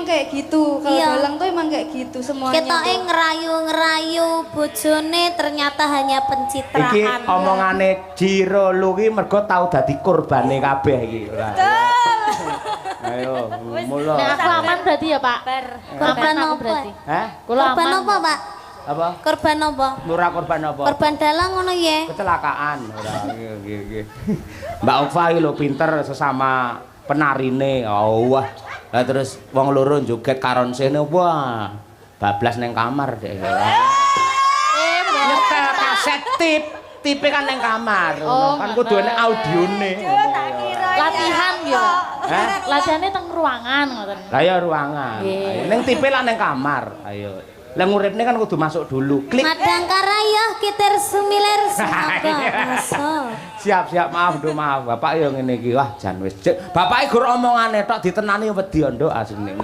kayak gitu. Kalau dalang tuh emang kayak gitu semuanya. Ketoke ngerayu-ngerayu bojone ternyata hanya pencitraan. Iki omongane Jiro lu ki mergo tau dadi korbane kabeh iki. Ayo, mulo. Nek aku aman berarti ya, Pak. Korban Aman aku apa? berarti. Hah? Korban apa, Pak? Apa? Korban apa? Murah korban apa? Korban dalang ngono ya. Kecelakaan. Ora nggih. Mbak Ufa iki lho pinter sesama penarine. Oh wah. Lah terus wong loro joget karonsene wah. Bablas neng kamar deh. Nyetel kaset tipe kan neng kamar. Kan kudu ana audione. Latihan ya. Hah? Latihannya teng ruangan ngoten. Lah ya ruangan. Ayo ning tipe lah neng kamar. Ayo. Lah nguripne kan kudu masuk dulu. Klik. Madang karaya kiter sumiler semoga masa. Siap maaf maaf. Bapak yo ngene iki wah jan wis. Bapake gur omongane tok ditenani wedi nduk asline.